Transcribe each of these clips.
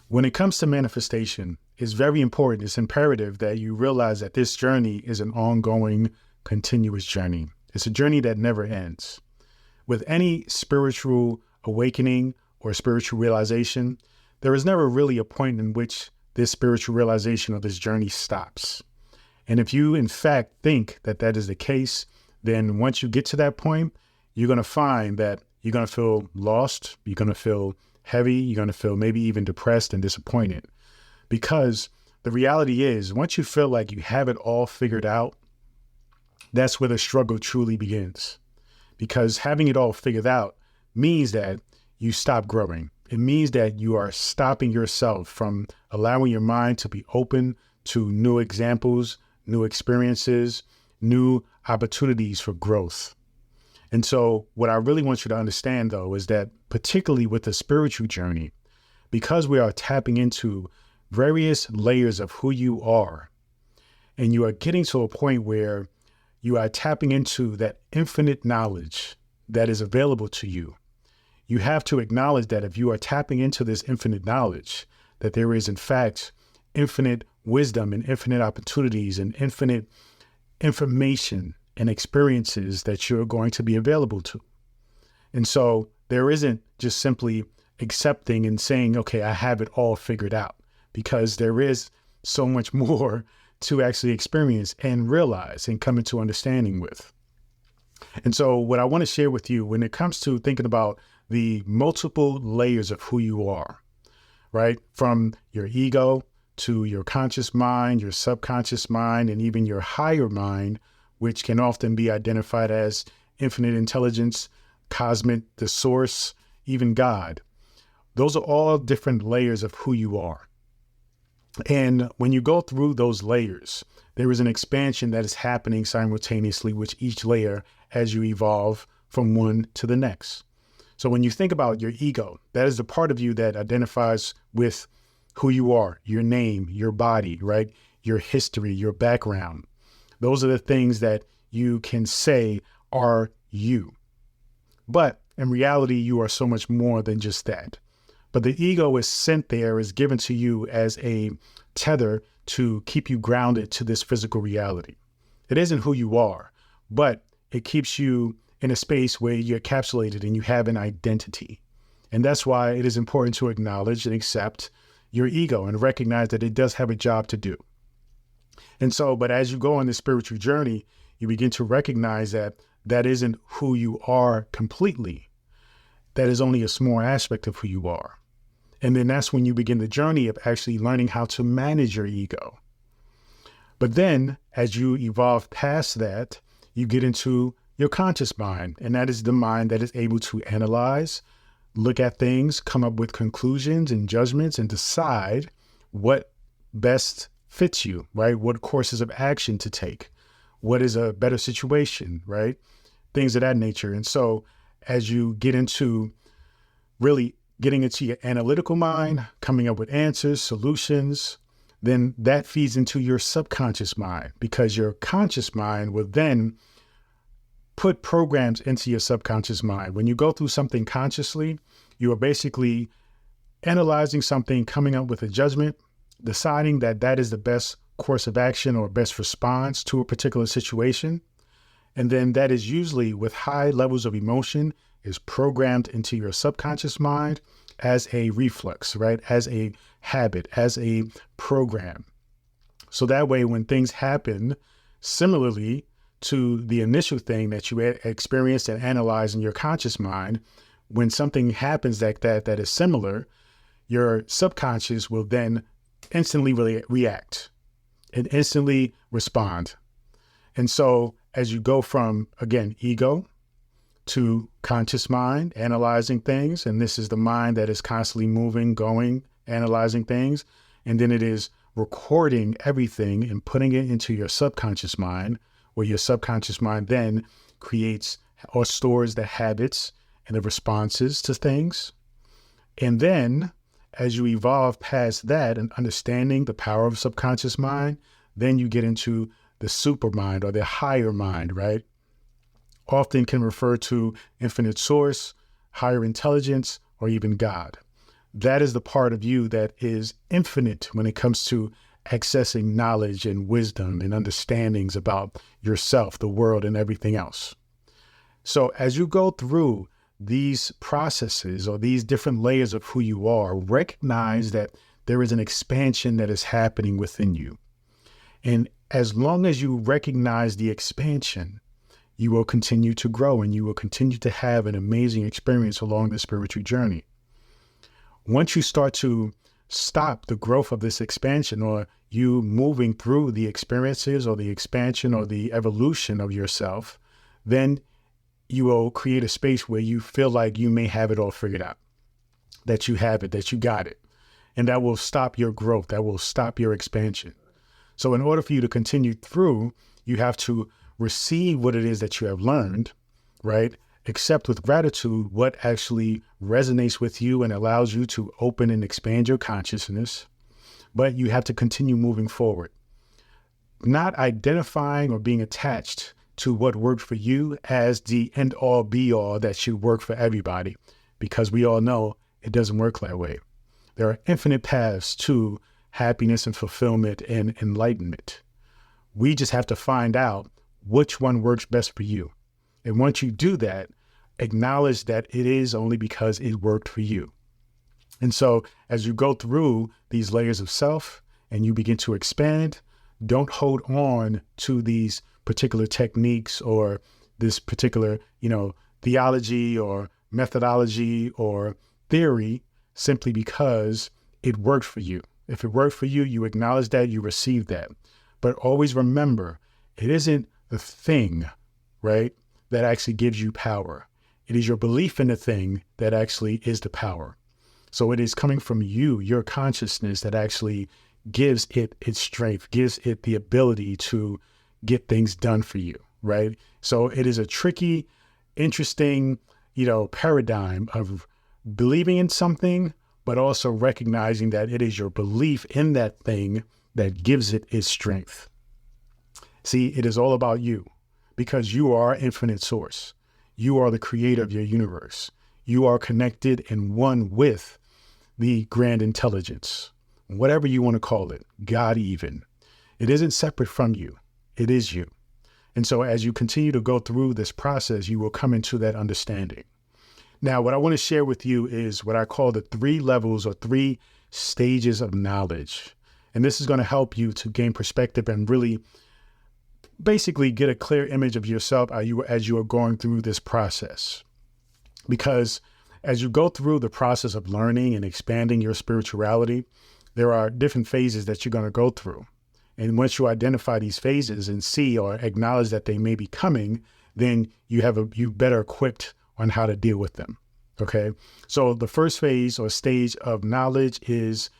When it comes to manifestation, it's very important. It's imperative that you realize that this journey is an ongoing, continuous journey. It's a journey that never ends. With any spiritual awakening or spiritual realization, there is never really a point in which this spiritual realization or this journey stops. And if you, in fact, think that that is the case, then once you get to that point, you're going to find that you're going to feel lost. You're going to feel heavy. You're going to feel maybe even depressed and disappointed. Because the reality is, once you feel like you have it all figured out, that's where the struggle truly begins. Because having it all figured out means that you stop growing. It means that you are stopping yourself from allowing your mind to be open to new examples, new experiences, new opportunities for growth. And so what I really want you to understand, though, is that particularly with the spiritual journey, because we are tapping into various layers of who you are, and you are getting to a point where you are tapping into that infinite knowledge that is available to you, you have to acknowledge that if you are tapping into this infinite knowledge, that there is, in fact, infinite wisdom and infinite opportunities and infinite information and experiences that you're going to be available to. And so there isn't just simply accepting and saying, okay, I have it all figured out, because there is so much more to actually experience and realize and come into understanding with. And so what I want to share with you when it comes to thinking about the multiple layers of who you are, right? From your ego to your conscious mind, your subconscious mind, and even your higher mind, which can often be identified as infinite intelligence, cosmic, the source, even God. Those are all different layers of who you are. And when you go through those layers, there is an expansion that is happening simultaneously with each layer as you evolve from one to the next. So when you think about your ego, that is the part of you that identifies with who you are, your name, your body, right? Your history, your background. Those are the things that you can say are you. But in reality, you are so much more than just that. But the ego is sent there, is given to you as a tether to keep you grounded to this physical reality. It isn't who you are, but it keeps you in a space where you're encapsulated and you have an identity. And that's why it is important to acknowledge and accept your ego and recognize that it does have a job to do. And so, but as you go on this spiritual journey, you begin to recognize that that isn't who you are completely. That is only a small aspect of who you are. And then that's when you begin the journey of actually learning how to manage your ego. But then as you evolve past that, you get into your conscious mind. And that is the mind that is able to analyze, look at things, come up with conclusions and judgments, and decide what best fits you, right? What courses of action to take, what is a better situation, right? Things of that nature. And so as you get into really getting into your analytical mind, coming up with answers, solutions, then that feeds into your subconscious mind, because your conscious mind will then put programs into your subconscious mind. When you go through something consciously, you are basically analyzing something, coming up with a judgment, deciding that that is the best course of action or best response to a particular situation. And then that is usually with high levels of emotion is programmed into your subconscious mind as a reflex, right? As a habit, as a program. So that way, when things happen similarly to the initial thing that you experienced and analyzed in your conscious mind, when something happens like that is similar, your subconscious will then instantly react and instantly respond. And so as you go from, again, ego to conscious mind, analyzing things, and this is the mind that is constantly moving, going, analyzing things, and then it is recording everything and putting it into your subconscious mind, where your subconscious mind then creates or stores the habits and the responses to things. And then as you evolve past that and understanding the power of subconscious mind, then you get into the super mind or the higher mind, right? Often can refer to infinite source, higher intelligence, or even God. that is the part of you that is infinite when it comes to accessing knowledge and wisdom and understandings about yourself, the world, and everything else. So as you go through these processes or these different layers of who you are, recognize that there is an expansion that is happening within you. And as long as you recognize the expansion, you will continue to grow and you will continue to have an amazing experience along the spiritual journey. Once you start to stop the growth of this expansion, or you moving through the experiences or the expansion or the evolution of yourself, then you will create a space where you feel like you may have it all figured out, that you have it, that you got it. And that will stop your growth. That will stop your expansion. So in order for you to continue through, you have to receive what it is that you have learned, right? Accept with gratitude what actually resonates with you and allows you to open and expand your consciousness. But you have to continue moving forward, not identifying or being attached to what worked for you as the end all be all that should work for everybody, because we all know it doesn't work that way. There are infinite paths to happiness and fulfillment and enlightenment. We just have to find out which one works best for you. And once you do that, acknowledge that it is only because it worked for you. And so as you go through these layers of self and you begin to expand, don't hold on to these particular techniques or this particular, theology or methodology or theory simply because it worked for you. If it worked for you, you acknowledge that, you receive that. But always remember, it isn't the thing, right, that actually gives you power. It is your belief in the thing that actually is the power. So it is coming from you, your consciousness, that actually gives it its strength, gives it the ability to get things done for you, right? So it is a tricky, interesting, paradigm of believing in something, but also recognizing that it is your belief in that thing that gives it its strength. See, it is all about you, because you are infinite source. You are the creator of your universe. You are connected and one with the grand intelligence, whatever you want to call it, God even. It isn't separate from you. It is you. And so as you continue to go through this process, you will come into that understanding. Now, what I want to share with you is what I call the 3 levels or 3 stages of knowledge. And this is going to help you to gain perspective and really basically get a clear image of yourself as you are going through this process. Because as you go through the process of learning and expanding your spirituality, there are different phases that you're going to go through. And once you identify these phases and see or acknowledge that they may be coming, then you better equipped on how to deal with them. Okay. So the first phase or stage of knowledge is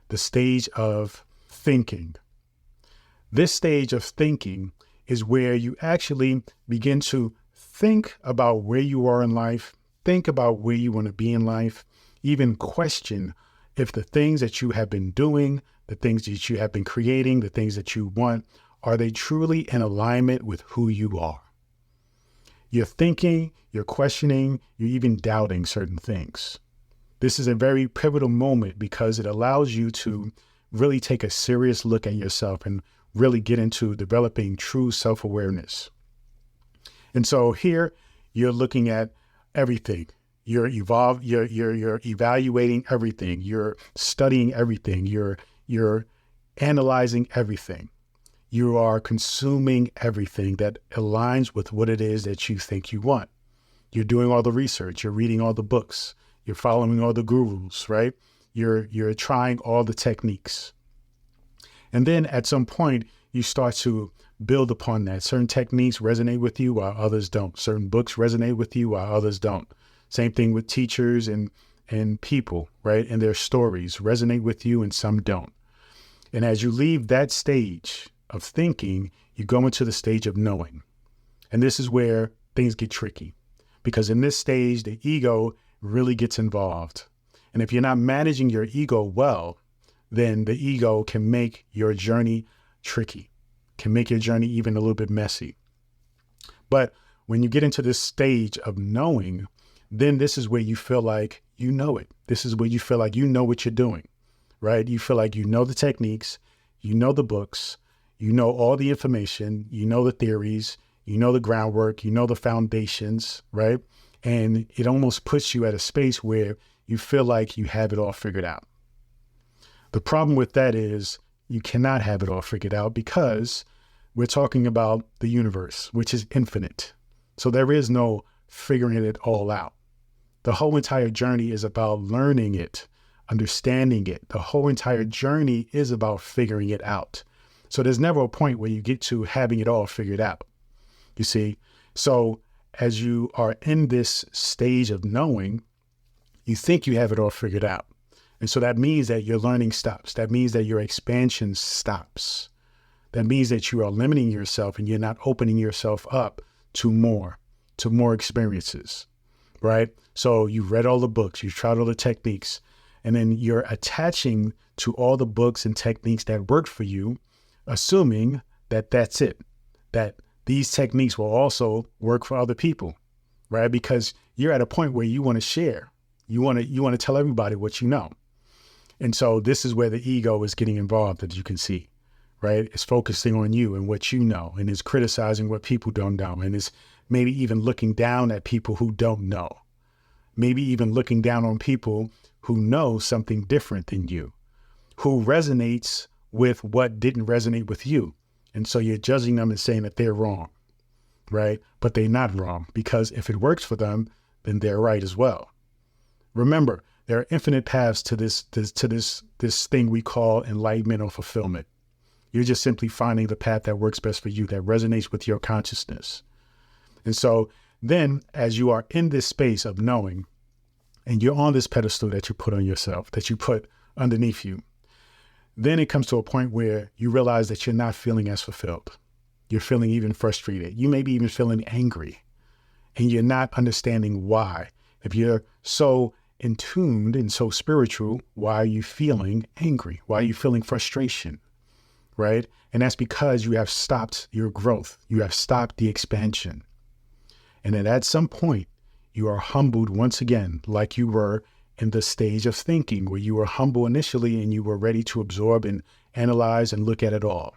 the stage of thinking. This stage of thinking is where you actually begin to think about where you are in life, think about where you want to be in life, even question if the things that you have been doing, the things that you have been creating, the things that you want, are they truly in alignment with who you are? You're thinking, you're questioning, you're even doubting certain things. This is a very pivotal moment because it allows you to really take a serious look at yourself and really get into developing true self-awareness. And so here you're looking at everything. You're evaluating everything. You're studying everything. You're analyzing everything. You are consuming everything that aligns with what it is that you think you want. You're doing all the research. You're reading all the books. You're following all the gurus, right? You're trying all the techniques. And then at some point, you start to build upon that. Certain techniques resonate with you while others don't. Certain books resonate with you while others don't. Same thing with teachers and people, right? And their stories resonate with you and some don't. And as you leave that stage of thinking, you go into the stage of knowing. And this is where things get tricky, because in this stage, the ego really gets involved. And if you're not managing your ego well, then the ego can make your journey tricky, can make your journey even a little bit messy. But when you get into this stage of knowing, then this is where you feel like you know it. This is where you feel like you know what you're doing, right? You feel like you know the techniques, you know the books, you know all the information, you know the theories, you know the groundwork, you know the foundations, right? And it almost puts you at a space where you feel like you have it all figured out. The problem with that is you cannot have it all figured out because we're talking about the universe, which is infinite. So there is no figuring it all out. The whole entire journey is about learning it, understanding it. The whole entire journey is about figuring it out. So there's never a point where you get to having it all figured out. You see? So as you are in this stage of knowing, you think you have it all figured out. And so that means that your learning stops. That means that your expansion stops. That means that you are limiting yourself and you're not opening yourself up to more experiences, right? So you've read all the books, you've tried all the techniques, and then you're attaching to all the books and techniques that work for you, assuming that that's it, that these techniques will also work for other people, right? Because you're at a point where you want to share. You want to tell everybody what you know. And so this is where the ego is getting involved, as you can see, right? It's focusing on you and what you know, and it's criticizing what people don't know, and it's maybe even looking down at people who don't know, maybe even looking down on people who know something different than you, who resonates with what didn't resonate with you. And so you're judging them and saying that they're wrong, right? But they're not wrong, because if it works for them, then they're right as well. Remember, there are infinite paths to this thing we call enlightenment or fulfillment. You're just simply finding the path that works best for you, that resonates with your consciousness. And so then as you are in this space of knowing, and you're on this pedestal that you put on yourself, that you put underneath you, then it comes to a point where you realize that you're not feeling as fulfilled. You're feeling even frustrated. You may be even feeling angry, and you're not understanding why. If you're so in tuned and so spiritual, why are you feeling angry? Why are you feeling frustration, right? And that's because you have stopped your growth. You have stopped the expansion. And then at some point, you are humbled once again, like you were in the stage of thinking, where you were humble initially and you were ready to absorb and analyze and look at it all.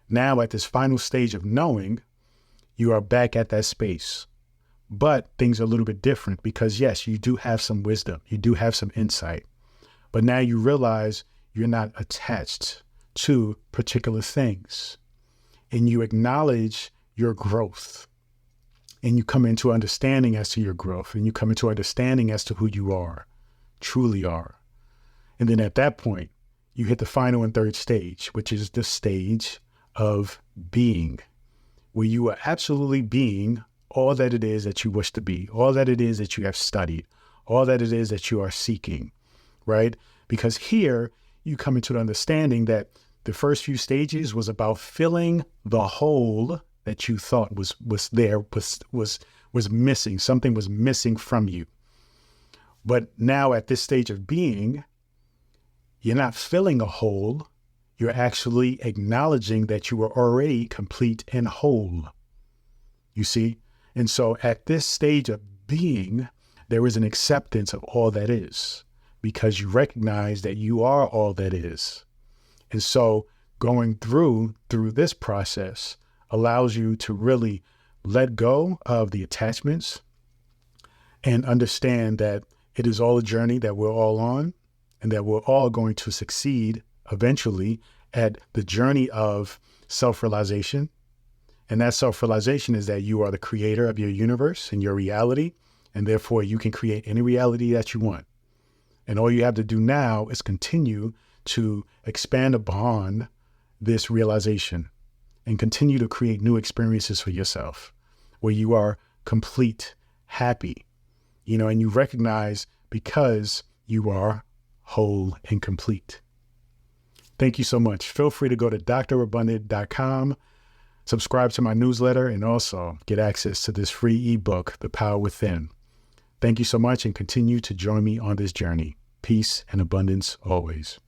Now at this final stage of knowing, you are back at that space. But things are a little bit different because, yes, you do have some wisdom. You do have some insight. But now you realize you're not attached to particular things. And you acknowledge your growth. And you come into understanding as to your growth. And you come into understanding as to who you are, truly are. And then at that point, you hit the final and third stage, which is the stage of being, where you are absolutely being all that it is that you wish to be, all that it is that you have studied, all that it is that you are seeking, right? Because here you come into the understanding that the first few stages was about filling the hole that you thought was missing. Something was missing from you. But now at this stage of being, you're not filling a hole. You're actually acknowledging that you are already complete and whole. You see? And so at this stage of being, there is an acceptance of all that is, because you recognize that you are all that is. And so going through this process allows you to really let go of the attachments and understand that it is all a journey that we're all on, and that we're all going to succeed eventually at the journey of self-realization. And that self-realization is that you are the creator of your universe and your reality, and therefore you can create any reality that you want. And all you have to do now is continue to expand upon this realization and continue to create new experiences for yourself where you are complete, happy, and you recognize because you are whole and complete. Thank you so much. Feel free to go to drabundant.com, subscribe to my newsletter, and also get access to this free ebook, The Power Within. Thank you so much, and continue to join me on this journey. Peace and abundance always.